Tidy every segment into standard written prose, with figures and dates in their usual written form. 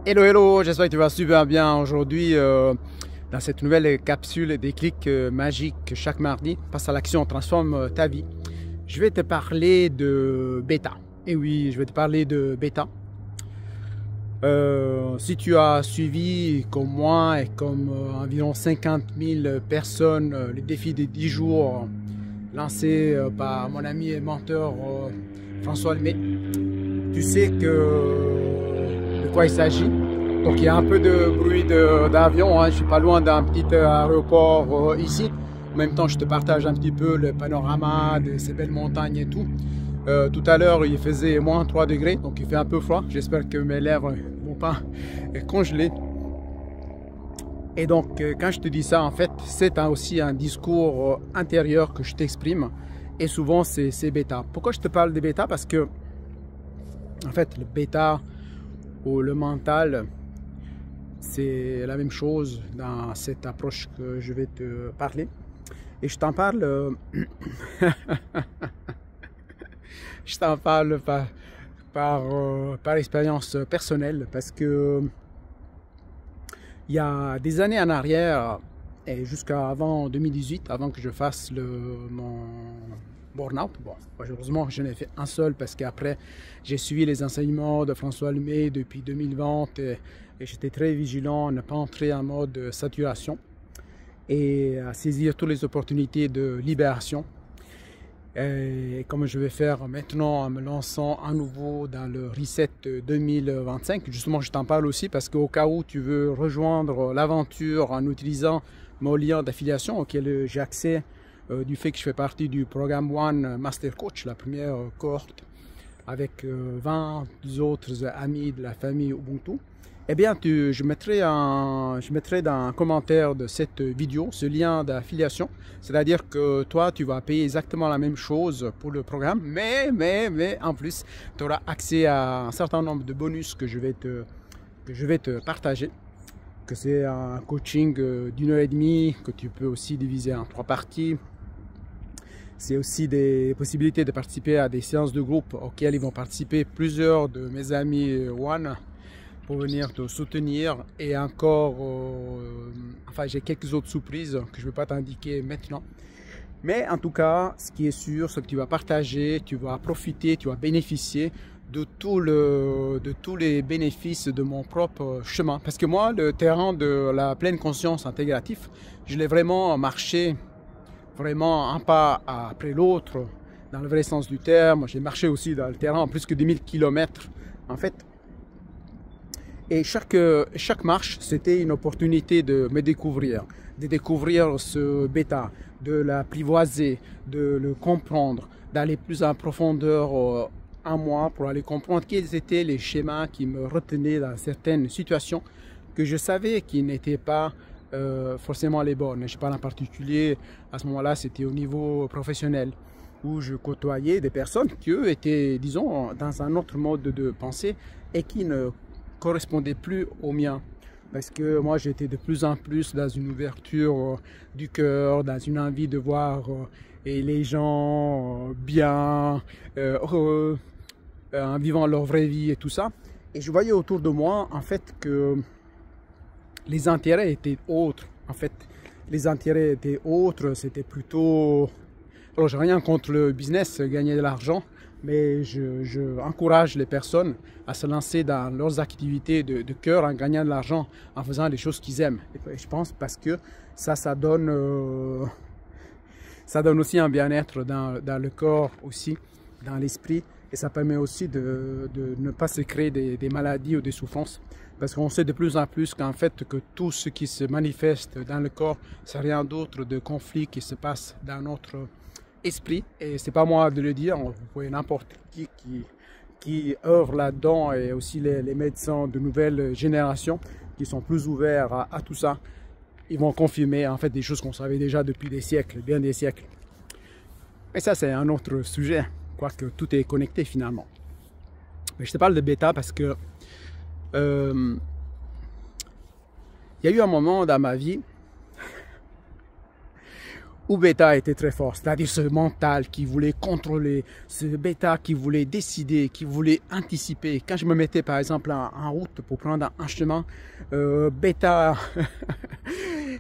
Hello, hello, j'espère que tu vas super bien aujourd'hui dans cette nouvelle capsule des clics magiques chaque mardi. Passe à l'action, transforme ta vie. Je vais te parler de bêta. Et oui, je vais te parler de bêta. Si tu as suivi comme moi et comme environ 50 000 personnes le défi des 10 jours lancé par mon ami et mentor François Lemay, tu sais de quoi il s'agit. Donc il y a un peu de bruit d'avion, hein. Je suis pas loin d'un petit aéroport ici. En même temps, je te partage un petit peu le panorama de ces belles montagnes et tout. Tout à l'heure, il faisait moins 3 degrés, donc il fait un peu froid. J'espère que mes lèvres ne vont pas congeler. Et donc, quand je te dis ça, en fait, c'est aussi un discours intérieur que je t'exprime. Et souvent, c'est bêta. Pourquoi je te parle de bêta? Parce que, en fait, le bêta ou le mental, c'est la même chose dans cette approche que je vais te parler. Et je t'en parle, je t'en parle par expérience personnelle, parce que il y a des années en arrière, et jusqu'à avant 2018, avant que je fasse mon burn-out, bon, heureusement j'en ai fait un seul, parce qu'après j'ai suivi les enseignements de François Lemay depuis 2020 et j'étais très vigilant à ne pas entrer en mode saturation et à saisir toutes les opportunités de libération. Et comme je vais faire maintenant en me lançant à nouveau dans le Reset 2025, justement je t'en parle aussi parce qu'au cas où tu veux rejoindre l'aventure en utilisant mon lien d'affiliation auquel j'ai accès du fait que je fais partie du programme One Master Coach, la première cohorte, avec 20 autres amis de la famille Ubuntu, eh bien je mettrai dans un commentaire de cette vidéo ce lien d'affiliation. C'est-à-dire que toi, tu vas payer exactement la même chose pour le programme, mais en plus, tu auras accès à un certain nombre de bonus que je vais te partager. Que c'est un coaching d'1h30 que tu peux aussi diviser en 3 parties. C'est aussi des possibilités de participer à des séances de groupe auxquelles ils vont participer plusieurs de mes amis One pour venir te soutenir, et encore enfin j'ai quelques autres surprises que je ne vais pas t'indiquer maintenant, mais en tout cas ce qui est sûr, c'est que tu vas partager, tu vas profiter, tu vas bénéficier de tous les bénéfices de mon propre chemin, parce que moi le terrain de la pleine conscience intégrative, je l'ai vraiment marché vraiment un pas après l'autre dans le vrai sens du terme. J'ai marché aussi dans le terrain plus que 10 000 km en fait. Et chaque marche, c'était une opportunité de me découvrir, de découvrir ce bêta, de l'apprivoiser, de le comprendre, d'aller plus en profondeur en moi pour aller comprendre quels étaient les schémas qui me retenaient dans certaines situations que je savais qui n'étaient pas forcément les bonnes. Je parle en particulier, à ce moment-là, c'était au niveau professionnel, où je côtoyais des personnes qui, eux, étaient, disons, dans un autre mode de pensée et qui ne correspondait plus au mien, parce que moi j'étais de plus en plus dans une ouverture du cœur, dans une envie de voir et les gens bien, heureux, en vivant leur vraie vie et tout ça. Et je voyais autour de moi en fait que les intérêts étaient autres. En fait, les intérêts étaient autres, c'était plutôt... Alors j'ai rien contre le business, gagner de l'argent, mais je encourage les personnes à se lancer dans leurs activités de cœur en gagnant de l'argent, en faisant les choses qu'ils aiment. Et je pense parce que ça donne aussi un bien-être dans le corps aussi, dans l'esprit, et ça permet aussi de ne pas se créer des maladies ou des souffrances. Parce qu'on sait de plus en plus qu'en fait que tout ce qui se manifeste dans le corps, c'est rien d'autre de conflits qui se passent dans notre esprit, et c'est pas moi de le dire, vous pouvez n'importe qui œuvre là-dedans, et aussi les médecins de nouvelle génération qui sont plus ouverts à tout ça, ils vont confirmer en fait des choses qu'on savait déjà depuis des siècles, bien des siècles. Mais ça c'est un autre sujet, quoique tout est connecté finalement. Mais je te parle de bêta parce que il y a eu un moment dans ma vie où bêta était très fort, c'est-à-dire ce mental qui voulait contrôler, ce bêta qui voulait décider, qui voulait anticiper. Quand je me mettais par exemple en route pour prendre un chemin, bêta,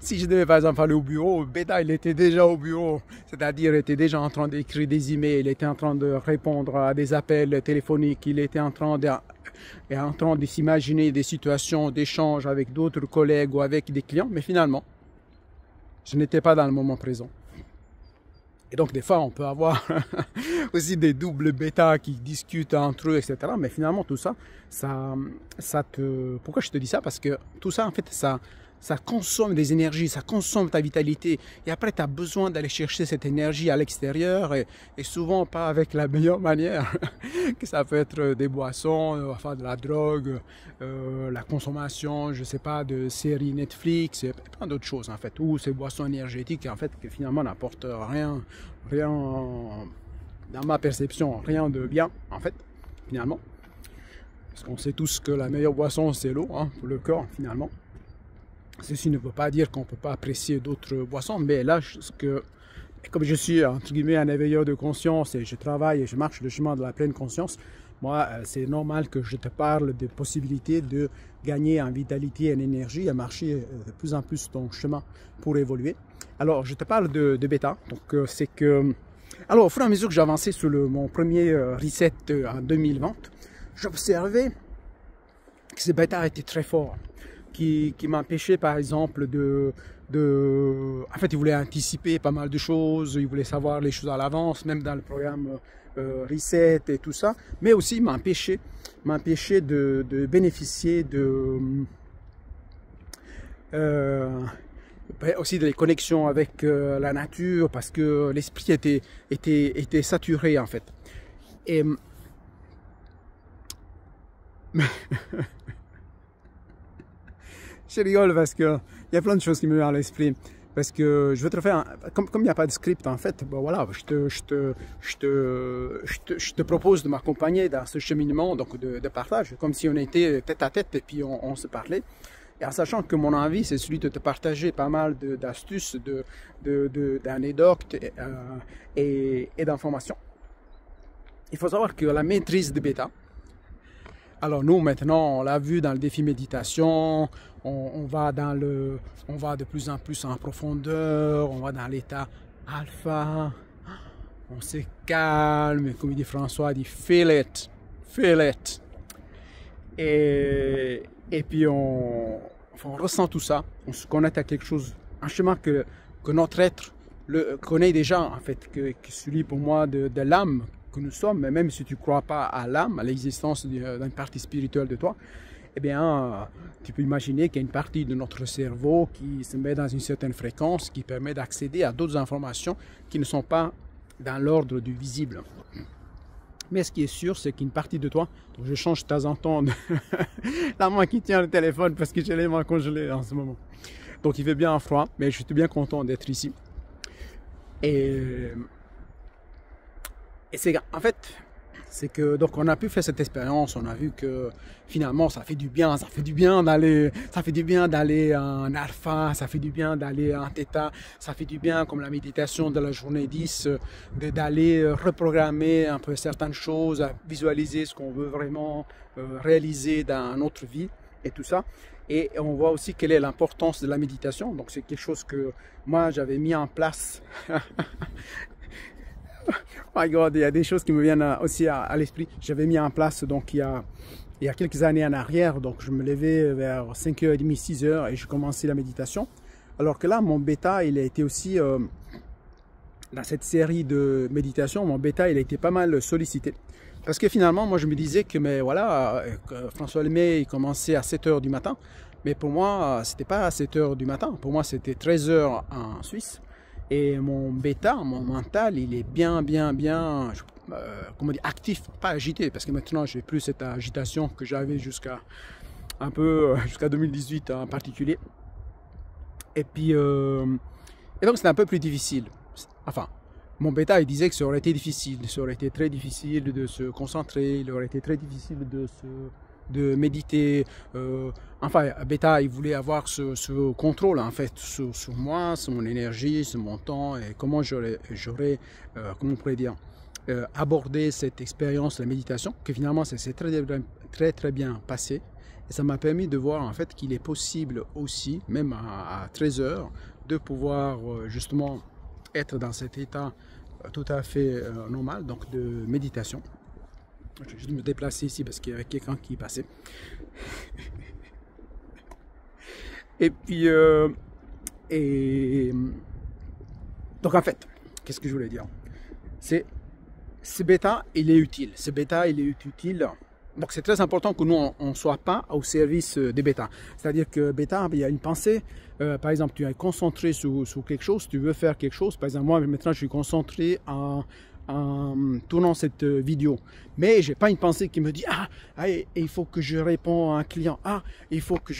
si je devais par exemple aller au bureau, bêta il était déjà au bureau, c'est-à-dire il était déjà en train d'écrire des emails, il était en train de répondre à des appels téléphoniques, il était en train de s'imaginer des situations d'échange avec d'autres collègues ou avec des clients, mais finalement, je n'étais pas dans le moment présent. Et donc, des fois, on peut avoir aussi des doubles bêta qui discutent entre eux, etc. Mais finalement, tout ça, Pourquoi je te dis ça? Parce que tout ça, en fait, ça consomme des énergies, ça consomme ta vitalité. Et après, tu as besoin d'aller chercher cette énergie à l'extérieur et souvent pas avec la meilleure manière. Que ça peut être des boissons, enfin de la drogue, la consommation, je sais pas, de séries Netflix, et plein d'autres choses en fait. Ou ces boissons énergétiques en fait qui finalement n'apportent rien dans ma perception, rien de bien en fait, finalement. Parce qu'on sait tous que la meilleure boisson c'est l'eau, hein, pour le corps finalement. Ceci ne veut pas dire qu'on ne peut pas apprécier d'autres boissons, mais là, comme je suis entre guillemets un éveilleur de conscience et je travaille et je marche le chemin de la pleine conscience, moi, c'est normal que je te parle des possibilités de gagner en vitalité et en énergie, à marcher de plus en plus ton chemin pour évoluer. Alors, je te parle de bêta. Donc, c'est que... Alors, au fur et à mesure que j'avançais sur mon premier reset en 2020, j'observais que ce bêta était très fort. Qui m'empêchait par exemple en fait il voulait anticiper pas mal de choses, il voulait savoir les choses à l'avance, même dans le programme Reset et tout ça, mais aussi m'empêchait de bénéficier aussi des connexions avec la nature, parce que l'esprit était saturé en fait. Et je rigole parce qu'il y a plein de choses qui me viennent à l'esprit. Parce que je veux te faire, comme il n'y a pas de script en fait, bon voilà, je te propose de m'accompagner dans ce cheminement donc de partage, comme si on était tête à tête et puis on se parlait. Et en sachant que mon envie, c'est celui de te partager pas mal d'astuces, d'anecdotes et d'informations. Il faut savoir que la maîtrise de bêta, alors nous maintenant, on l'a vu dans le défi méditation, on va de plus en plus en profondeur, on va dans l'état alpha, on se calme, comme il dit François, il dit feel it. Et puis on ressent tout ça, on se connecte à quelque chose, un chemin que notre être connaît déjà en fait, que celui pour moi de l'âme que nous sommes, mais même si tu ne crois pas à l'âme, à l'existence d'une partie spirituelle de toi, eh bien, tu peux imaginer qu'il y a une partie de notre cerveau qui se met dans une certaine fréquence qui permet d'accéder à d'autres informations qui ne sont pas dans l'ordre du visible. Mais ce qui est sûr, c'est qu'une partie de toi, donc je change de temps en temps la main qui tient le téléphone parce que j'ai les mains congelées en ce moment. Donc il fait bien froid, mais je suis bien content d'être ici. Et en fait, c'est que donc on a pu faire cette expérience, on a vu que finalement ça fait du bien d'aller en alpha, ça fait du bien d'aller en theta, ça fait du bien comme la méditation de la journée 10, d'aller reprogrammer un peu certaines choses, visualiser ce qu'on veut vraiment réaliser dans notre vie et tout ça. Et on voit aussi quelle est l'importance de la méditation, donc c'est quelque chose que moi j'avais mis en place. Oh my God, il y a des choses qui me viennent aussi à l'esprit. J'avais mis en place donc il y a quelques années en arrière, donc je me levais vers 5h30, 6h et je commençais la méditation. Alors que là, mon bêta, il a été aussi, dans cette série de méditation, mon bêta, il a été pas mal sollicité. Parce que finalement, moi je me disais que, mais voilà, François Lemay, il commençait à 7h du matin. Mais pour moi, c'était pas à 7h du matin. Pour moi, c'était 13h en Suisse. Et mon bêta, mon mental, il est bien, comment dire, actif, pas agité, parce que maintenant, je n'ai plus cette agitation que j'avais jusqu'à 2018 en particulier. Et puis, et donc, c'était un peu plus difficile. Enfin, mon bêta, il disait que ça aurait été difficile, ça aurait été très difficile de se concentrer, il aurait été très difficile de méditer. Enfin, Beta, il voulait avoir ce contrôle en fait sur moi, sur mon énergie, sur mon temps et comment j'aurais comment on pourrait dire, aborder cette expérience de la méditation, que finalement ça s'est très bien passé. Et ça m'a permis de voir en fait qu'il est possible aussi, même à 13 heures, de pouvoir justement être dans cet état tout à fait normal, donc de méditation. Je vais juste me déplacer ici parce qu'il y avait quelqu'un qui passait. Et puis, donc en fait, qu'est-ce que je voulais dire? Ce bêta, il est utile. Ce bêta, il est utile. Donc c'est très important que nous, on ne soit pas au service des bêta. C'est-à-dire que bêta, il y a une pensée. Par exemple, tu es concentré sur quelque chose, tu veux faire quelque chose. Par exemple, moi, maintenant, je suis concentré en tournant cette vidéo. Mais je n'ai pas une pensée qui me dit « Ah, il faut que je réponde à un client. Ah, il faut que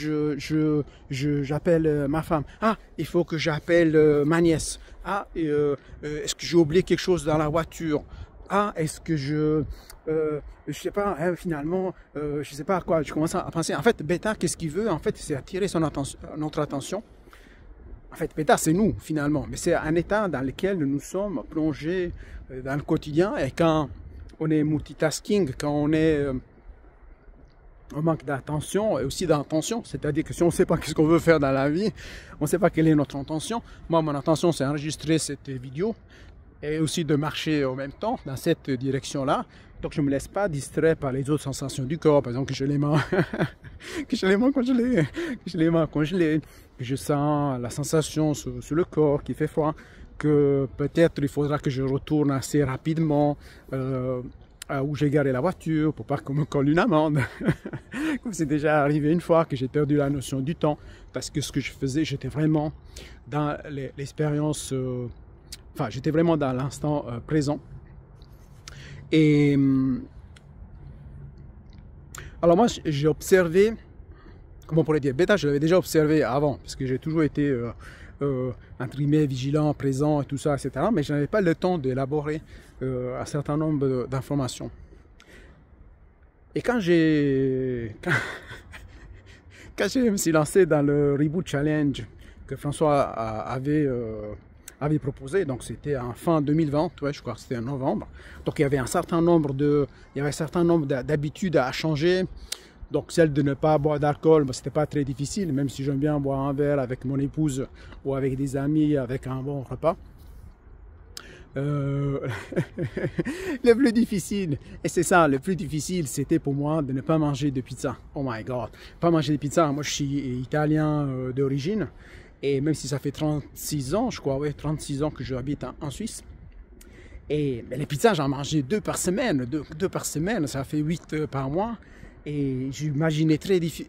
j'appelle ma femme. Ah, il faut que j'appelle ma nièce. Ah, est-ce que j'ai oublié quelque chose dans la voiture? Ah, est-ce que je sais pas, hein, finalement, je sais pas à quoi, je commence à penser. En fait, bêta, qu'est-ce qu'il veut? En fait, c'est attirer notre attention. En fait, bêta, c'est nous, finalement. Mais c'est un état dans lequel nous sommes plongés dans le quotidien. Et quand on est multitasking, quand on est on manque d'attention et aussi d'intention, c'est-à-dire que si on ne sait pas ce qu'on veut faire dans la vie, on ne sait pas quelle est notre intention. Moi, mon intention, c'est enregistrer cette vidéo et aussi de marcher en même temps dans cette direction-là. Donc je ne me laisse pas distraire par les autres sensations du corps, par exemple que j'ai les mains, que j'ai les mains congelées, que je sens la sensation sur le corps qui fait froid, que peut-être il faudra que je retourne assez rapidement où j'ai garé la voiture pour pas qu'on me colle une amende. Comme c'est déjà arrivé une fois que j'ai perdu la notion du temps parce que ce que je faisais, j'étais vraiment dans l'expérience. Enfin, j'étais vraiment dans l'instant présent. Et alors moi, j'ai observé, comment on pourrait dire, bêta, je l'avais déjà observé avant, parce que j'ai toujours été, entre guillemets, vigilant, présent et tout ça, etc. Mais je n'avais pas le temps d'élaborer un certain nombre d'informations. Et quand je me suis lancé dans le Reboot Challenge que François avait proposé, donc c'était en fin 2020, ouais, je crois que c'était en novembre. Donc il y avait un certain nombre d'habitudes à changer. Donc celle de ne pas boire d'alcool, ben, c'était pas très difficile, même si j'aime bien boire un verre avec mon épouse ou avec des amis, avec un bon repas. Le plus difficile, et c'est ça, le plus difficile, c'était pour moi de ne pas manger de pizza. Oh my God, pas manger de pizza. Moi, je suis italien d'origine. Et même si ça fait 36 ans, je crois, ouais, 36 ans que j'habite en Suisse. Et mais les pizzas, j'en mangeais 2 par semaine. 2 par semaine, ça fait 8 par mois. Et j'imaginais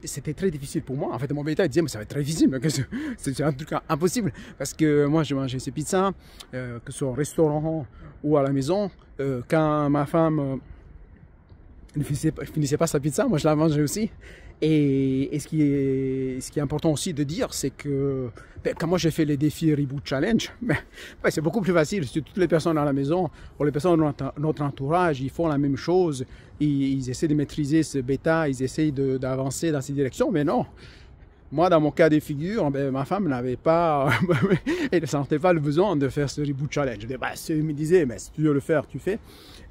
c'était très difficile pour moi. En fait, mon bêta disait, mais ça va être très difficile, c'est un truc impossible. Parce que moi, je mangeais ces pizzas, que ce soit au restaurant ou à la maison. Quand ma femme ne finissait pas sa pizza, moi, je la mangeais aussi. Et ce qui est important aussi de dire, c'est que quand moi j'ai fait les défis Reboot Challenge, c'est beaucoup plus facile. Si toutes les personnes à la maison, ou les personnes de notre entourage, ils font la même chose, ils essaient de maîtriser ce bêta, ils essayent d'avancer dans ces directions, mais non. Moi, dans mon cas de figure, ma femme n'avait pas, elle ne sentait pas le besoin de faire ce Reboot Challenge. Elle me disait, mais si tu veux le faire, tu fais.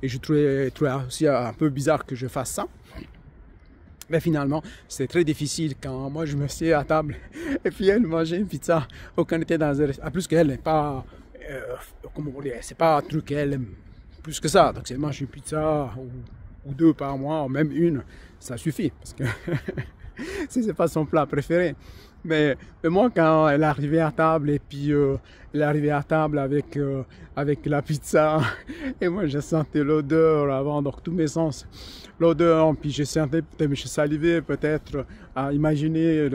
Et je trouvais aussi un peu bizarre que je fasse ça. Mais finalement, c'est très difficile quand moi je me sieds à table et puis elle mangeait une pizza. Aucun était dans un restaurant. Plus qu'elle n'est pas, comment on dit, c'est pas un truc qu'elle aime plus que ça. Donc si elle mange une pizza ou 2 par mois, ou même une, ça suffit. Parce que si c'est pas son plat préféré. Mais moi, quand elle arrivait à table et puis elle arrivait à table avec la pizza et moi je sentais l'odeur avant, donc tous mes sens, l'odeur, puis je sentais, je salivais peut-être à imaginer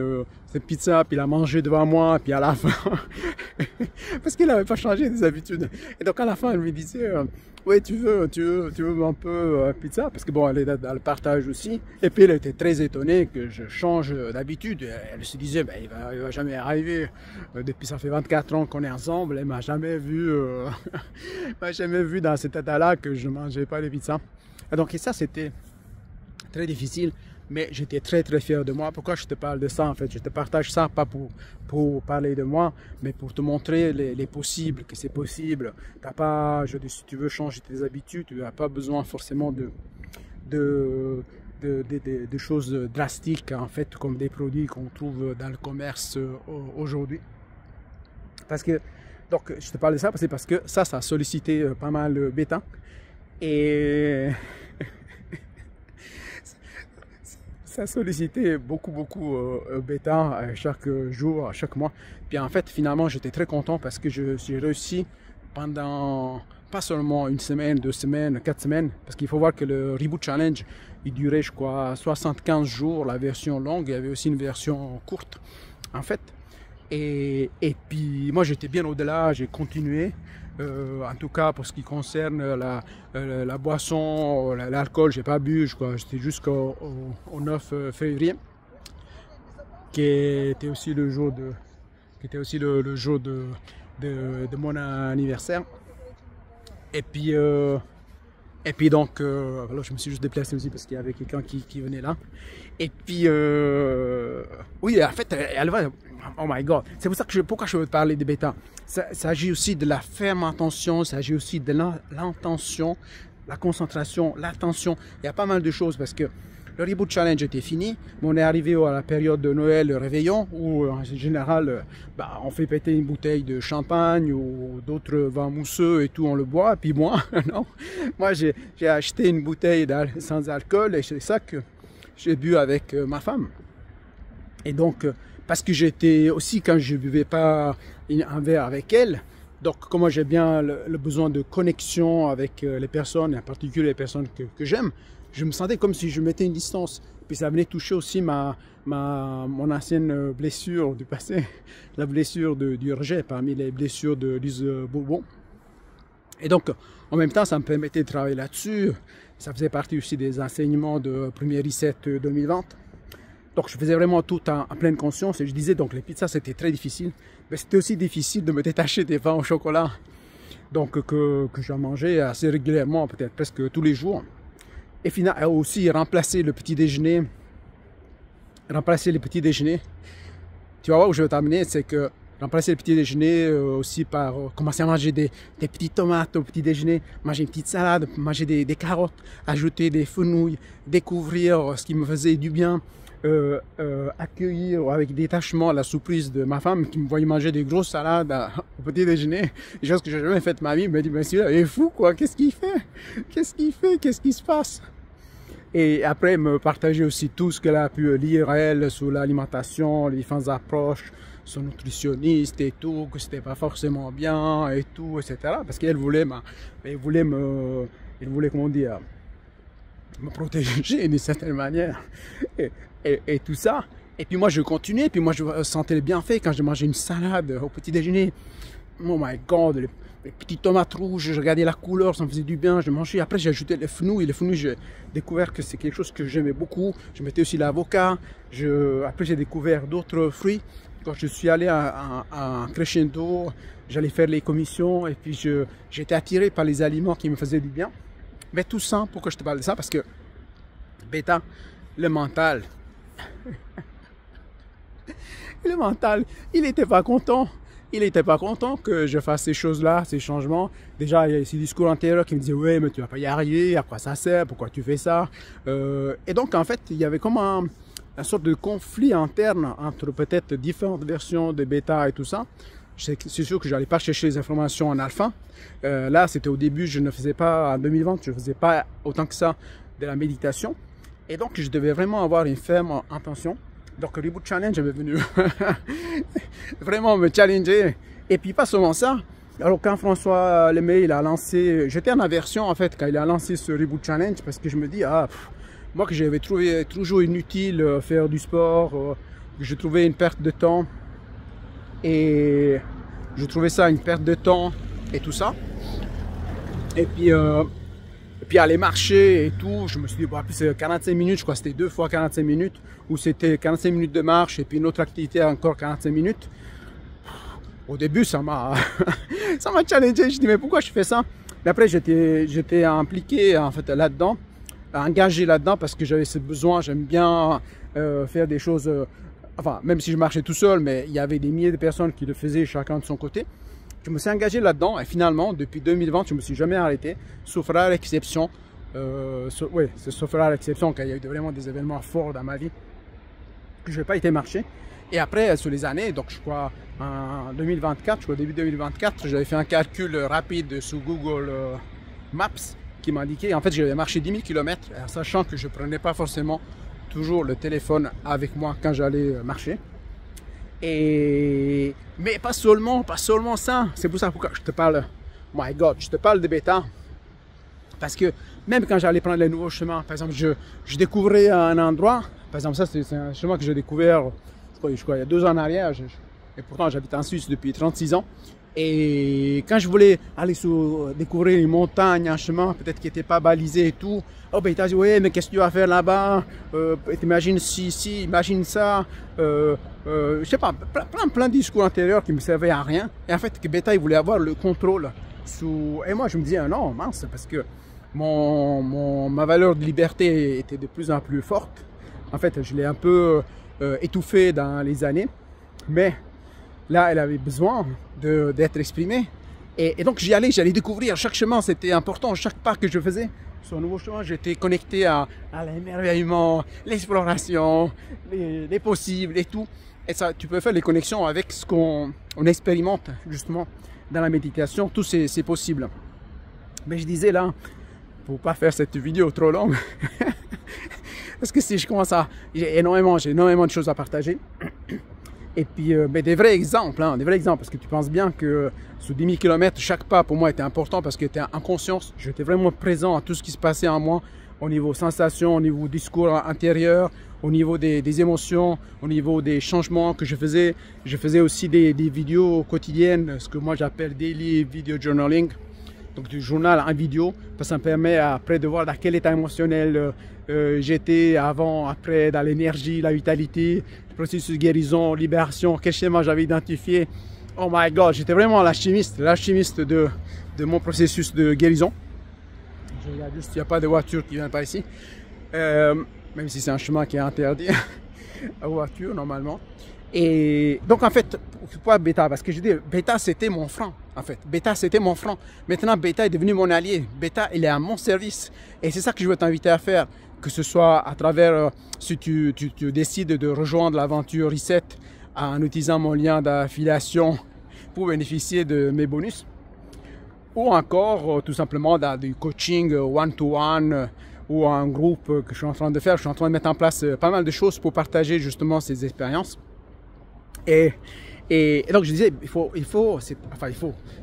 cette pizza, puis la manger devant moi, puis à la fin, parce qu'il n'avait pas changé des habitudes. Et donc à la fin, elle me disait, oui, tu veux un peu pizza, parce que bon, elle est dans le partage aussi. Et puis elle était très étonnée que je change d'habitude. Elle se disait, ben, il va jamais arriver. Depuis ça fait 24 ans qu'on est ensemble, elle m'a jamais vu, m'a jamais vu dans cet état-là que je mangeais pas de pizza. Et donc ça, c'était très difficile. mais j'étais très très fier de moi. Pourquoi je te parle de ça en fait? Je te partage ça pas pour parler de moi, mais pour te montrer les possibles, que c'est possible. T'as pas, si tu veux changer tes habitudes, tu n'as pas besoin forcément de choses drastiques en fait, comme des produits qu'on trouve dans le commerce aujourd'hui. Parce que, donc je te parle de ça parce que ça a sollicité pas mal Beta. Et ça a sollicité beaucoup Beta chaque jour, à chaque mois. Puis en fait, finalement, j'étais très content parce que j'ai réussi pendant pas seulement une semaine, 2 semaines, 4 semaines, parce qu'il faut voir que le Reboot Challenge, il durait, je crois, 75 jours, la version longue. Il y avait aussi une version courte, en fait. Et puis, moi, j'étais bien au-delà, j'ai continué. En tout cas, pour ce qui concerne la boisson, l'alcool, j'ai pas bu, j'étais jusqu'au 9 février, qui était aussi le jour de mon anniversaire. Et puis donc, alors je me suis juste déplacé aussi parce qu'il y avait quelqu'un qui venait là. Et puis, oui, en fait, elle va. Oh my God, c'est pour ça que pourquoi je veux te parler de Beta. Ça s'agit aussi de la ferme intention, ça s'agit aussi de l'intention, la concentration, l'attention. Il y a pas mal de choses parce que le Reboot Challenge était fini, mais on est arrivé à la période de Noël, le réveillon, où en général, on fait péter une bouteille de champagne ou d'autres vins mousseux et tout, on le boit. Et puis moi, non, moi j'ai acheté une bouteille sans alcool et c'est ça que j'ai bu avec ma femme. Et donc, parce que j'étais aussi, quand je ne buvais pas un verre avec elle, donc comme moi j'ai bien le besoin de connexion avec les personnes, et en particulier les personnes que j'aime, je me sentais comme si je mettais une distance. Puis ça venait toucher aussi mon ancienne blessure du passé, la blessure du rejet parmi les blessures de Lise Bourbon. Et donc, en même temps, ça me permettait de travailler là-dessus. Ça faisait partie aussi des enseignements de premier reset 2020. Donc, je faisais vraiment tout en pleine conscience. Et je disais, donc, les pizzas, c'était très difficile. Mais c'était aussi difficile de me détacher des pains au chocolat. Donc, que j'en mangeais assez régulièrement, peut-être presque tous les jours. Et finalement, aussi remplacer le petit déjeuner. Tu vas voir où je veux t'amener, c'est que remplacer le petit déjeuner aussi par commencer à manger des petites tomates au petit déjeuner, manger une petite salade, manger des carottes, ajouter des fenouilles, découvrir ce qui me faisait du bien, accueillir avec détachement la surprise de ma femme qui me voyait manger des grosses salades au petit déjeuner, chose que j'ai jamais faite de ma vie. Elle me dit, mais celui-là, il est fou quoi, qu'est-ce qu'il fait, qu'est-ce qui se passe? Et après, me partager aussi tout ce qu'elle a pu lire, elle, sur l'alimentation, les différentes approches, son nutritionniste et tout, que c'était pas forcément bien et tout, etc. Parce qu'elle voulait, comment dire, me protéger d'une certaine manière et tout ça. Et puis moi, je continuais, puis moi, je sentais le bienfait quand je mangeais une salade au petit déjeuner. Oh my God, les petites tomates rouges, je regardais la couleur, ça me faisait du bien, je mangeais. Après, j'ai ajouté les fenouils. Les fenouils, j'ai découvert que c'est quelque chose que j'aimais beaucoup. Je mettais aussi l'avocat. Après, j'ai découvert d'autres fruits. Quand je suis allé à Crescendo, j'allais faire les commissions et puis j'étais attiré par les aliments qui me faisaient du bien. Mais tout ça, pourquoi je te parle de ça? Parce que Beta, le mental, il n'était pas content. Il n'était pas content que je fasse ces choses-là, ces changements. Déjà, il y a ces discours antérieurs qui me disaient « Ouais, mais tu vas pas y arriver, à quoi ça sert, pourquoi tu fais ça ?» Et donc, en fait, il y avait comme une sorte de conflit interne entre peut-être différentes versions de Beta et tout ça. C'est sûr que je n'allais pas chercher les informations en alpha. Là, c'était au début, je ne faisais pas, en 2020, je ne faisais pas autant que ça de la méditation. Et donc, je devais vraiment avoir une ferme intention. Donc, le Reboot Challenge est venu vraiment me challenger. Et puis, pas seulement ça. Alors, quand François Lemay, il a lancé, j'étais en aversion en fait quand il a lancé ce Reboot Challenge parce que je me dis, moi que j'avais trouvé toujours inutile faire du sport, que je trouvais une perte de temps. Et je trouvais ça une perte de temps et tout ça. Et puis aller marcher et tout, je me suis dit, bon, plus c'est 45 minutes, je crois que c'était 2 fois 45 minutes, ou c'était 45 minutes de marche et puis une autre activité encore 45 minutes. Au début, ça m'a challengé, je dis, mais pourquoi je fais ça? Mais après, j'étais impliqué en fait là-dedans. engagé là-dedans parce que j'avais ce besoin. J'aime bien faire des choses, enfin, même si je marchais tout seul, mais il y avait des milliers de personnes qui le faisaient chacun de son côté. Je me suis engagé là-dedans et finalement, depuis 2020, je ne me suis jamais arrêté, sauf rare exception. Oui, c'est sauf rare exception quand il y a eu vraiment des événements forts dans ma vie que je n'ai pas été marcher. Et après, sur les années, donc je crois en 2024, je crois début 2024, j'avais fait un calcul rapide sur Google Maps qui m'indiquait, en fait, j'avais marché 10 000 km, sachant que je ne prenais pas forcément toujours le téléphone avec moi quand j'allais marcher. Mais pas seulement ça, c'est pour ça pourquoi je te parle, my God, je te parle de bêta. Parce que même quand j'allais prendre les nouveaux chemins, par exemple, je découvrais un endroit, par exemple, ça c'est un chemin que j'ai découvert, je crois, il y a 2 ans en arrière, et pourtant j'habite en Suisse depuis 36 ans. Et quand je voulais aller découvrir une montagne, un chemin peut-être qui n'était pas balisé et tout, oh ben il t'a dit, ouais, mais qu'est-ce que tu vas faire là-bas, t'imagines si, imagine ça, je sais pas, plein de discours intérieurs qui me servaient à rien. Et en fait, que Beta, il voulait avoir le contrôle. Et moi, je me disais, ah non, mince, parce que ma valeur de liberté était de plus en plus forte. En fait, je l'ai un peu étouffée dans les années, mais là, elle avait besoin d'être exprimée. Et donc, j'allais découvrir. Chaque chemin, c'était important. Chaque pas que je faisais sur un nouveau chemin, j'étais connecté à l'émerveillement, l'exploration, les possibles et tout. Et ça, tu peux faire les connexions avec ce qu'on expérimente justement dans la méditation. Tout c'est possible. Mais je disais là, pour pas faire cette vidéo trop longue, parce que si je commence à... J'ai énormément de choses à partager. Et puis, mais des vrais exemples, parce que tu penses bien que sur 10 000 km, chaque pas pour moi était important parce que j'étais en conscience, j'étais vraiment présent à tout ce qui se passait en moi, au niveau sensation, au niveau discours intérieur, au niveau des émotions, au niveau des changements que je faisais. Je faisais aussi des vidéos quotidiennes, ce que moi j'appelle daily video journaling, donc du journal en vidéo, parce que ça me permet après de voir dans quel état émotionnel j'étais avant, après, dans l'énergie, la vitalité, le processus de guérison, libération, quel schéma j'avais identifié. Oh my God, j'étais vraiment l'alchimiste de mon processus de guérison. Je regarde juste, il n'y a pas de voiture qui vient par ici, même si c'est un chemin qui est interdit à voiture normalement. Et donc en fait, pourquoi Beta? Parce que je dis, Beta c'était mon franc. En fait, Beta c'était mon franc. Maintenant, Beta est devenu mon allié. Beta, il est à mon service. Et c'est ça que je veux t'inviter à faire. Que ce soit à travers, si tu décides de rejoindre l'aventure Reset en utilisant mon lien d'affiliation pour bénéficier de mes bonus. Ou encore, tout simplement, dans du coaching one-to-one ou un groupe que je suis en train de faire. Je suis en train de mettre en place pas mal de choses pour partager justement ces expériences. Et donc je disais,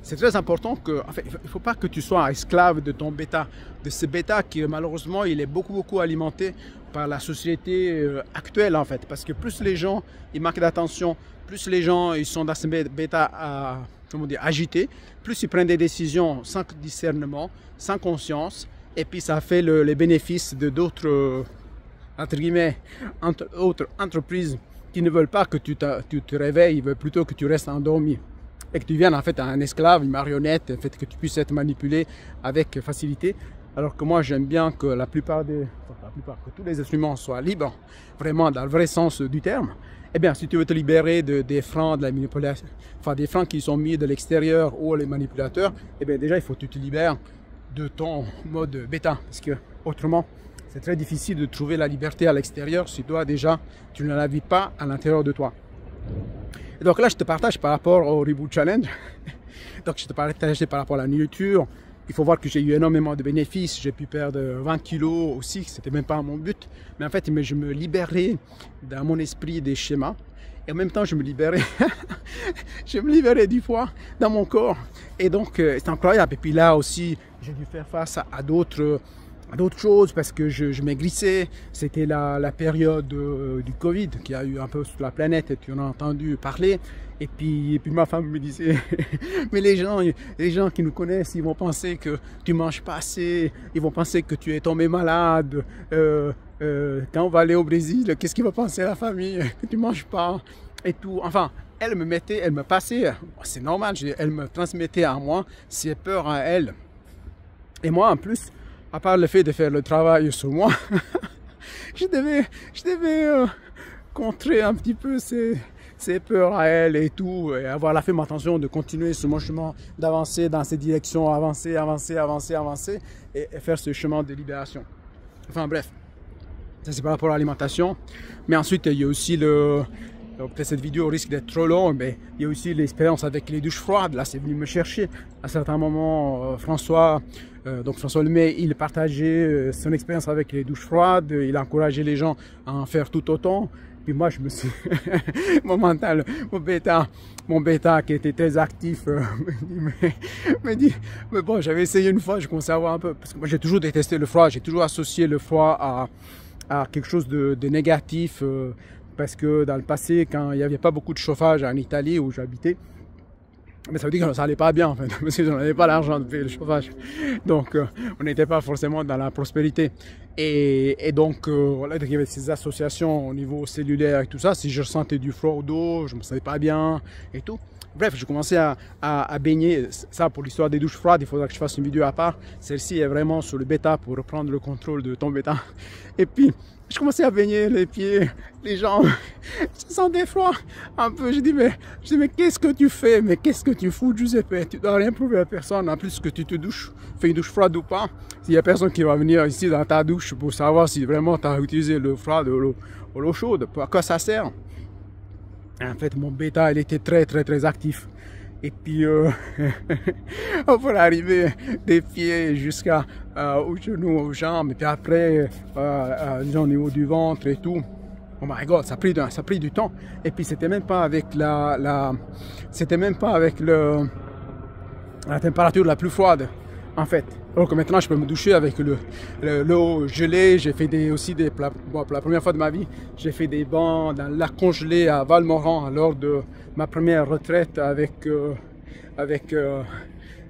c'est très important que, en fait, il faut pas que tu sois esclave de ton bêta, de ce bêta qui malheureusement il est beaucoup alimenté par la société actuelle en fait, parce que plus les gens ils manquent d'attention, plus les gens ils sont dans ce bêta comment dire, agités, plus ils prennent des décisions sans discernement, sans conscience, et puis ça fait les bénéfices de d'autres entre guillemets autres entreprises qui ne veulent pas que tu te réveilles, ils veulent plutôt que tu restes endormi et que tu viennes en fait un esclave, une marionnette, en fait, que tu puisses être manipulé avec facilité. Alors que moi j'aime bien que que tous les êtres humains soient libres, vraiment dans le vrai sens du terme. Eh bien, si tu veux te libérer des freins de la manipulation, enfin des freins qui sont mis de l'extérieur ou les manipulateurs, eh bien déjà il faut que tu te libères de ton mode bêta, parce que autrement c'est très difficile de trouver la liberté à l'extérieur si toi déjà tu ne la vis pas à l'intérieur de toi. Et donc là je te partage par rapport au Reboot Challenge. Donc je te partage par rapport à la nourriture. Il faut voir que j'ai eu énormément de bénéfices. J'ai pu perdre 20 kilos aussi, c'était même pas mon but. Mais en fait je me libérais dans mon esprit des schémas. Et en même temps je me libérais du poids dans mon corps. Et donc c'est incroyable. Et puis là aussi j'ai dû faire face à d'autres choses parce que je maigrissais. C'était la période du Covid qui a eu un peu sur la planète et tu en as entendu parler. Et puis ma femme me disait mais les gens qui nous connaissent, ils vont penser que tu manges pas assez, ils vont penser que tu es tombé malade. Quand on va aller au Brésil, qu'est-ce qu'il va penser la famille que tu manges pas et tout. Enfin, elle me passait, c'est normal, elle me transmettait à moi ses peurs à elle. Et moi en plus, à part le fait de faire le travail sur moi, je devais contrer un petit peu ces peurs à elle et tout, et avoir la ferme attention de continuer sur mon chemin, d'avancer dans ces directions, avancer, et faire ce chemin de libération. Enfin bref, ça c'est par rapport à l'alimentation. Mais ensuite, il y a aussi peut-être cette vidéo risque d'être trop longue, mais il y a aussi l'expérience avec les douches froides. Là, c'est venu me chercher. À un certain moment, François Lemay, il partageait son expérience avec les douches froides. Il encourageait les gens à en faire tout autant. Puis moi, je me suis... mon mental, mon bêta qui était très actif, me dit, mais bon, j'avais essayé une fois, je commençais à voir un peu. Parce que moi, j'ai toujours détesté le froid. J'ai toujours associé le froid à quelque chose de négatif. Parce que dans le passé, quand il n'y avait pas beaucoup de chauffage en Italie où j'habitais, mais ça veut dire que ça n'allait pas bien en fait, parce qu'on n'avait pas l'argent de payer le chauffage. Donc on n'était pas forcément dans la prospérité. Et donc voilà, il y avait ces associations au niveau cellulaire et tout ça. Si je ressentais du froid au dos, je ne me sentais pas bien et tout. Bref, je commençais à baigner. Ça, pour l'histoire des douches froides, il faudra que je fasse une vidéo à part. Celle-ci est vraiment sur le bêta pour reprendre le contrôle de ton bêta. Et puis, je commençais à baigner les pieds, les jambes. Je sentais froid un peu. Je dis, mais qu'est-ce que tu fais? Mais qu'est-ce que tu fous, Giuseppe? Tu dois rien prouver à personne. En plus que tu te douches, fais une douche froide ou pas. S'il y a personne qui va venir ici dans ta douche pour savoir si vraiment tu as utilisé l'eau froide ou l'eau chaude, à quoi ça sert? En fait, mon bêta, il était très actif. Et puis, on peut arriver des pieds jusqu'à aux genoux, aux jambes, et puis après, au niveau du ventre et tout. Oh my God, ça a pris du temps. Et puis, c'était même pas avec c'était même pas avec la température la plus froide, en fait. Alors que maintenant, je peux me doucher avec l'eau gelée. J'ai fait pour la première fois de ma vie, j'ai fait des bancs dans le lac congelé à Valmoran lors de ma première retraite avec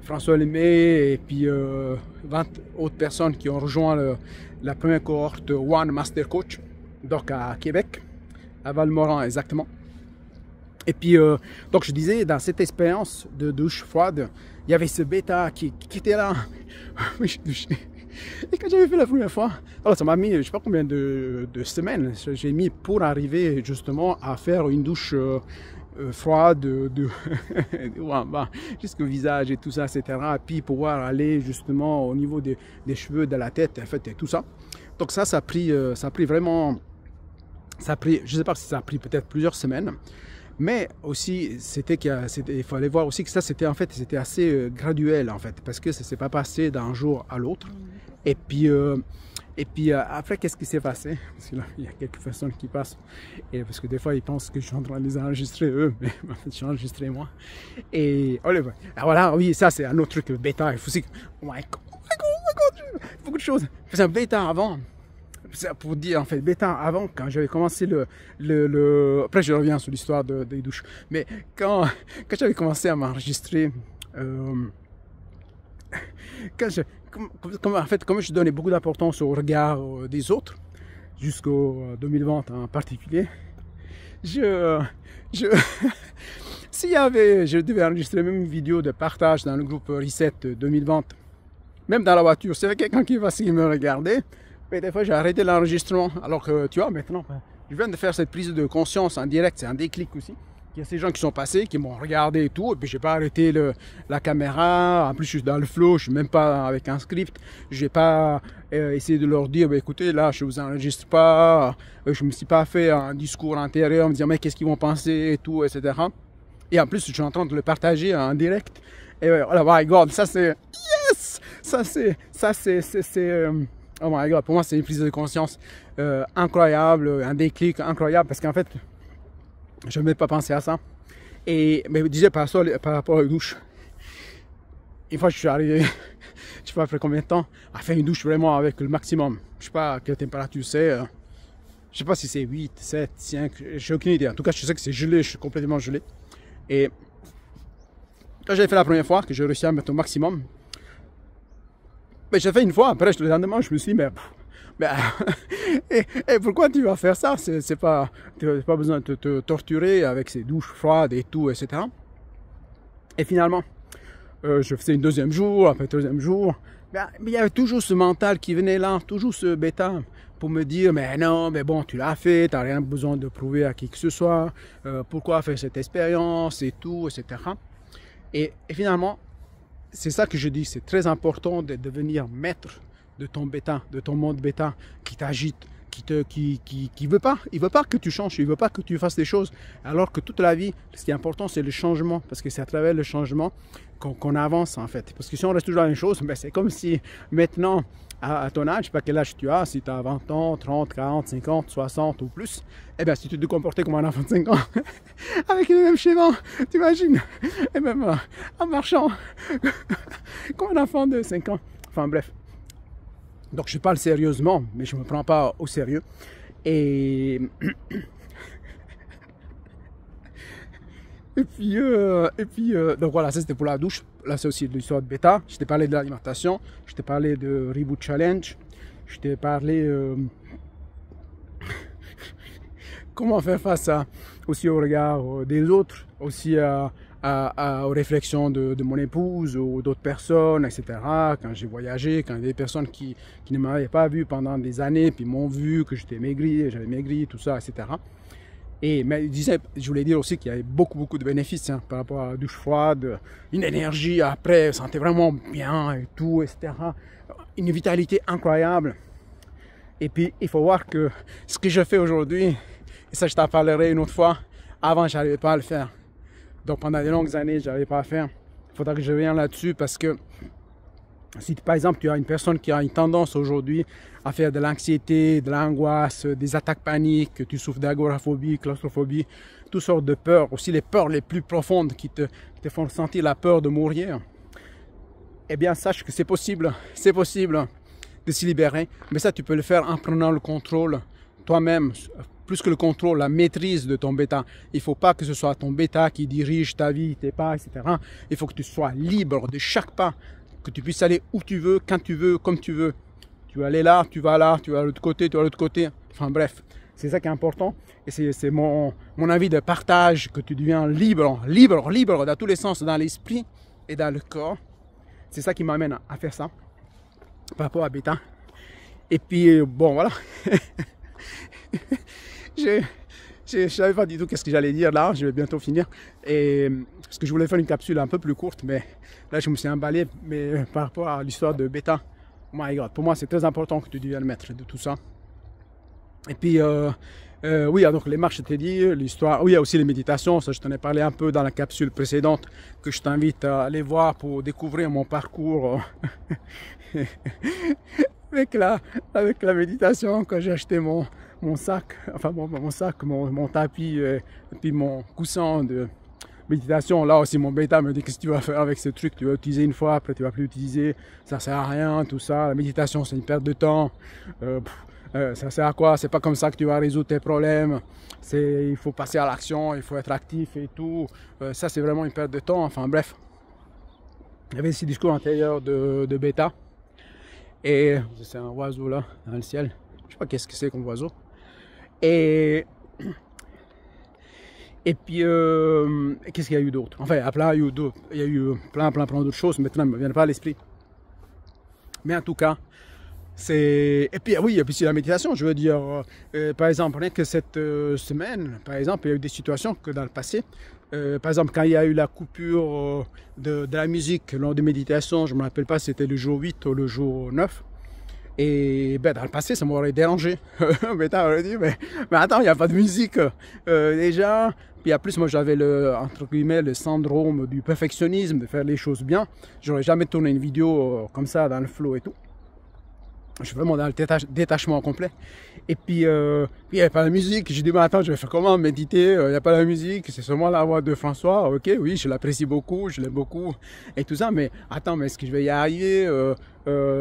François Lemay et puis 20 autres personnes qui ont rejoint la première cohorte One Master Coach, donc à Québec, à Valmoran exactement. Et puis, donc je disais, dans cette expérience de douche froide, il y avait ce bêta qui était là. Et quand j'avais fait la première fois, alors ça m'a mis, je sais pas combien de semaines, j'ai mis pour arriver justement à faire une douche froide jusqu'au visage et tout ça, etc. Et puis pouvoir aller justement au niveau des cheveux, de la tête, en fait, et tout ça. Donc ça a pris vraiment, je sais pas si ça a pris peut-être plusieurs semaines. Mais aussi, il fallait voir aussi que ça, c'était assez graduel en fait, parce que ça s'est pas passé d'un jour à l'autre. Et puis après, qu'est-ce qui s'est passé? Parce que là, il y a quelques personnes qui passent, et parce que des fois, ils pensent que je suis en train de les enregistrer eux, mais en fait, je suis enregistré moi. Et alors voilà, oui, ça c'est un autre truc bêta. Il faut aussi, oh my God, beaucoup de choses. C'est un bêta avant. Pour dire en fait, bêta avant, quand j'avais commencé après je reviens sur l'histoire des douches, mais quand j'avais commencé à m'enregistrer, comme je donnais beaucoup d'importance au regard des autres, jusqu'au 2020 en particulier, je devais enregistrer même une vidéo de partage dans le groupe Reset 2020, même dans la voiture, s'il y avait quelqu'un qui va me regarder. Mais des fois, j'ai arrêté l'enregistrement. Alors que, tu vois, maintenant, je viens de faire cette prise de conscience en direct. C'est un déclic aussi. Il y a ces gens qui sont passés, qui m'ont regardé et tout. Et puis, j'ai pas arrêté la caméra. En plus, je suis dans le flow. Je suis même pas avec un script. J'ai pas essayé de leur dire, bah, écoutez, là, je vous enregistre pas. Je me suis pas fait un discours intérieur, me dire, mais qu'est-ce qu'ils vont penser et tout, etc. Et en plus, je suis en train de le partager en direct. Et voilà, my God, ça c'est... Yes! Ça c'est... Oh my God, pour moi c'est une prise de conscience incroyable, un déclic incroyable, parce qu'en fait, je n'avais pas pensé à ça. Mais je disais par rapport aux douches, une fois je suis arrivé, je sais pas après combien de temps, à faire une douche vraiment avec le maximum. Je sais pas à quelle température c'est, je sais pas si c'est 8, 7, 5, j'ai aucune idée. En tout cas, je sais que c'est gelé, je suis complètement gelé. Et quand j'avais fait la première fois, que j'ai réussi à mettre au maximum, mais j'ai fait une fois, après le lendemain, je me suis dit, et pourquoi tu vas faire ça? Tu n'as pas besoin de te torturer avec ces douches froides et tout, etc. Et finalement, je faisais un deuxième jour, après le deuxième jour, Mais il y avait toujours ce mental qui venait là, toujours ce bêta, pour me dire, mais non, mais bon, tu l'as fait, tu n'as rien besoin de prouver à qui que ce soit, pourquoi faire cette expérience et tout, etc. Et finalement, c'est ça que je dis, c'est très important de devenir maître de ton bêta, de ton monde bêta qui t'agite, qui veut pas, il veut pas que tu changes, il veut pas que tu fasses des choses, alors que toute la vie, ce qui est important, c'est le changement, parce que c'est à travers le changement qu'on avance en fait. Parce que si on reste toujours la même chose, ben c'est comme si maintenant, à ton âge, je sais pas quel âge tu as, si tu as 20 ans, 30, 40, 50, 60 ou plus, eh bien si tu te comportais comme un enfant de 5 ans, avec le même schéma, tu imagines, et même en marchant comme un enfant de 5 ans, enfin bref. Donc je parle sérieusement, mais je ne me prends pas au sérieux. Et donc voilà, ça c'était pour la douche. Là c'est aussi de l'histoire de bêta. Je t'ai parlé de l'alimentation, je t'ai parlé de Reboot Challenge, je t'ai parlé comment faire face aussi au regard des autres, aussi aux réflexions de mon épouse ou d'autres personnes, etc. Quand j'ai voyagé, quand il y a des personnes qui ne m'avaient pas vu pendant des années, puis m'ont vu que j'étais maigri, j'avais maigri, tout ça, etc. Mais je voulais dire aussi qu'il y avait beaucoup de bénéfices par rapport à la douche froide, une énergie après, je sentais vraiment bien et tout, etc. Une vitalité incroyable. Et puis, il faut voir que ce que je fais aujourd'hui, et ça je t'en parlerai une autre fois, avant je n'arrivais pas à le faire. Donc pendant de longues années, je n'arrivais pas à faire. Il faudra que je revienne là-dessus parce que si par exemple tu as une personne qui a une tendance aujourd'hui à faire de l'anxiété, de l'angoisse, des attaques paniques, que tu souffres d'agoraphobie, claustrophobie, toutes sortes de peurs, aussi les peurs les plus profondes qui te font ressentir la peur de mourir, eh bien sache que c'est possible de s'y libérer. Mais ça tu peux le faire en prenant le contrôle toi-même. Plus que le contrôle, la maîtrise de ton bêta. Il ne faut pas que ce soit ton bêta qui dirige ta vie, tes pas, etc. Il faut que tu sois libre de chaque pas, que tu puisses aller où tu veux, quand tu veux, comme tu veux. Tu vas aller là, tu vas à l'autre côté, tu vas à l'autre côté. Enfin bref, c'est ça qui est important. Et c'est mon avis de partage, que tu deviens libre dans tous les sens, dans l'esprit et dans le corps. C'est ça qui m'amène à faire ça, par rapport à bêta. Et puis, bon, voilà. Je ne savais pas du tout qu'est-ce que j'allais dire là, je vais bientôt finir. Et, parce que je voulais faire une capsule un peu plus courte, mais là je me suis emballé. Mais par rapport à l'histoire de bêta, oh my god, pour moi c'est très important que tu deviennes maître de tout ça. Et puis, oui, donc les marches, je t'ai dit, l'histoire, oui, il y a aussi les méditations, ça je t'en ai parlé un peu dans la capsule précédente, que je t'invite à aller voir pour découvrir mon parcours avec la méditation, quand j'ai acheté mon sac, enfin mon tapis et puis mon coussin de méditation. Là aussi mon bêta me dit qu'est-ce que tu vas faire avec ce truc, tu vas utiliser une fois, après tu vas plus l'utiliser, ça sert à rien, tout ça. La méditation c'est une perte de temps, ça sert à quoi? C'est pas comme ça que tu vas résoudre tes problèmes, il faut passer à l'action, il faut être actif et tout, ça c'est vraiment une perte de temps. Enfin bref, il y avait ce discours intérieur de bêta. Et c'est un oiseau là dans le ciel, je sais pas qu'est-ce que c'est comme oiseau. Et puis qu'est-ce qu'il y a eu d'autre? Enfin il y a eu plein d'autres choses, maintenant il ne me viennent pas à l'esprit. Mais en tout cas, c'est... Et puis oui, et puis c'est la méditation, je veux dire, par exemple, rien que cette semaine, par exemple, il y a eu des situations que dans le passé, par exemple, quand il y a eu la coupure de la musique lors des méditations, je ne me rappelle pas si c'était le jour 8 ou le jour 9, et ben, dans le passé, ça m'aurait dérangé. Mais t'aurais dit, mais attends, il n'y a pas de musique déjà. Puis en plus, moi, j'avais entre guillemets, le syndrome du perfectionnisme, de faire les choses bien. J'aurais jamais tourné une vidéo comme ça, dans le flow et tout. Je suis vraiment dans le détachement complet. Et puis, il n'y avait pas la musique. J'ai dit, mais attends, je vais faire comment méditer? Il n'y a pas la musique, c'est seulement la voix de François. Ok, oui, je l'apprécie beaucoup, je l'aime beaucoup. Et tout ça, mais attends, mais est-ce que je vais y arriver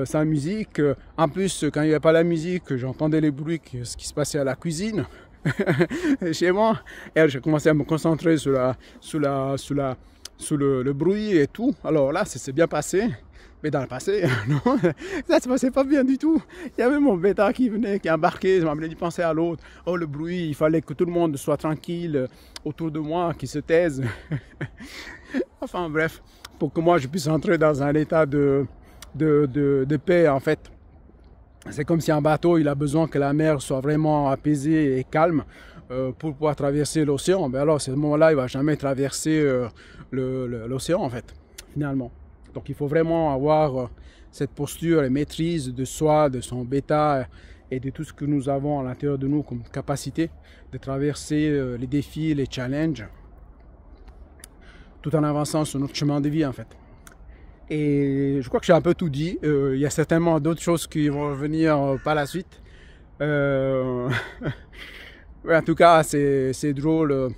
sans musique? En plus, quand il n'y avait pas la musique, j'entendais les bruits, ce qui se passait à la cuisine, chez moi. Et j'ai commencé à me concentrer sur le bruit et tout. Alors là, ça s'est bien passé. Mais dans le passé, non, ça se passait pas bien du tout. Il y avait mon bêta qui venait, qui embarquait, ça m'amenait d'y penser à l'autre. Oh, le bruit, il fallait que tout le monde soit tranquille autour de moi, qu'il se taise. Enfin bref, pour que moi je puisse entrer dans un état de de paix en fait. C'est comme si un bateau, il a besoin que la mer soit vraiment apaisée et calme pour pouvoir traverser l'océan. Mais alors, à ce moment-là, il ne va jamais traverser l'océan, en fait, finalement. Donc, il faut vraiment avoir cette posture et maîtrise de soi, de son bêta et de tout ce que nous avons à l'intérieur de nous comme capacité de traverser les défis, les challenges, tout en avançant sur notre chemin de vie, en fait. Et je crois que j'ai un peu tout dit. Il y a certainement d'autres choses qui vont revenir par la suite. Ouais, en tout cas, c'est drôle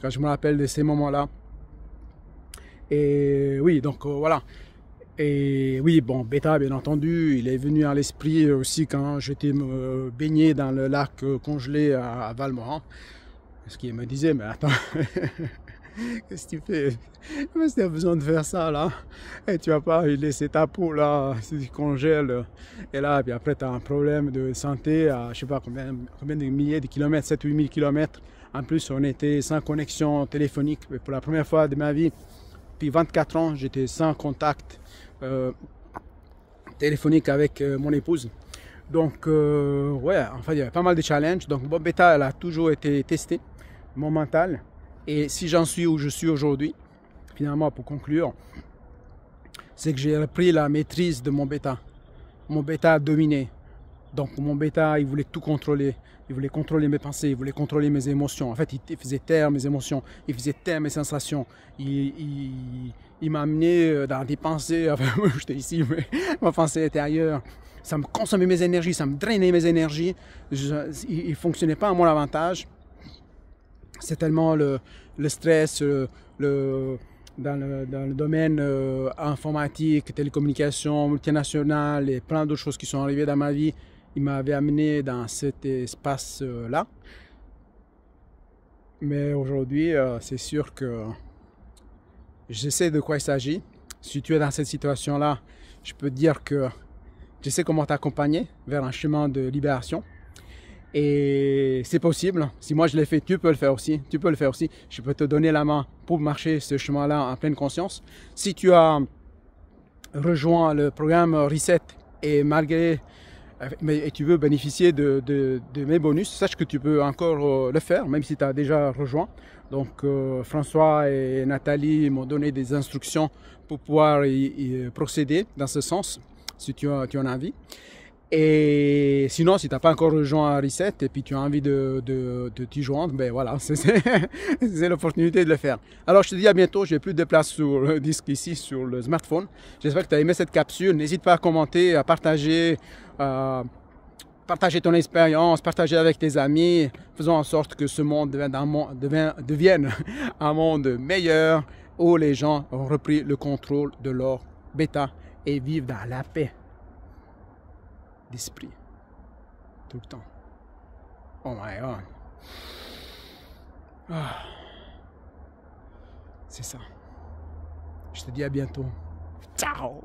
quand je me rappelle de ces moments-là. Et oui, donc voilà. Et oui, bon, Beta, bien entendu, il est venu à l'esprit aussi quand j'étais me baigner dans le lac congelé à Valmorin. Parce qu'il me disait, mais attends, qu'est-ce que tu fais? Mais si tu as besoin de faire ça là, et tu vas pas laisser ta peau là, si tu congèles, et là, puis après tu as un problème de santé à je sais pas combien de milliers de kilomètres, 7 ou 8 000 kilomètres. En plus, on était sans connexion téléphonique pour la première fois de ma vie. Puis 24 ans, j'étais sans contact téléphonique avec mon épouse. Donc, ouais, enfin, il y avait pas mal de challenges. Donc, Bob Beta, elle a toujours été testée, mon mental. Et si j'en suis où je suis aujourd'hui, finalement, pour conclure, c'est que j'ai repris la maîtrise de mon bêta. Mon bêta a dominé. Donc, mon bêta, il voulait tout contrôler. Il voulait contrôler mes pensées, il voulait contrôler mes émotions. En fait, il faisait taire mes émotions, il faisait taire mes sensations. Il m'a amené dans des pensées, enfin, j'étais ici, mais ma pensée intérieure. Ça me consommait mes énergies, ça me drainait mes énergies. Il ne fonctionnait pas à mon avantage. C'est tellement le stress dans le domaine informatique, télécommunications, multinationales et plein d'autres choses qui sont arrivées dans ma vie. Il m'avait amené dans cet espace-là. Mais aujourd'hui, c'est sûr que je sais de quoi il s'agit. Si tu es dans cette situation-là, je peux te dire que je sais comment t'accompagner vers un chemin de libération. Et c'est possible. Si moi je l'ai fait, tu peux le faire aussi. Tu peux le faire aussi. Je peux te donner la main pour marcher ce chemin-là en pleine conscience. Si tu as rejoint le programme Reset et malgré et tu veux bénéficier de mes bonus, sache que tu peux encore le faire, même si tu as déjà rejoint. Donc François et Nathalie m'ont donné des instructions pour pouvoir y procéder dans ce sens, si tu en as envie. Et sinon, si tu n'as pas encore rejoint Reset et puis tu as envie de t'y joindre, ben voilà, c'est l'opportunité de le faire. Alors je te dis à bientôt, j'ai plus de place sur le disque ici, sur le smartphone. J'espère que tu as aimé cette capsule. N'hésite pas à commenter, à partager ton expérience, partager avec tes amis. Faisons en sorte que ce monde devienne un monde meilleur où les gens ont repris le contrôle de leur bêta et vivent dans la paix d'esprit tout le temps. Oh my god. Ah. C'est ça. Je te dis à bientôt. Ciao.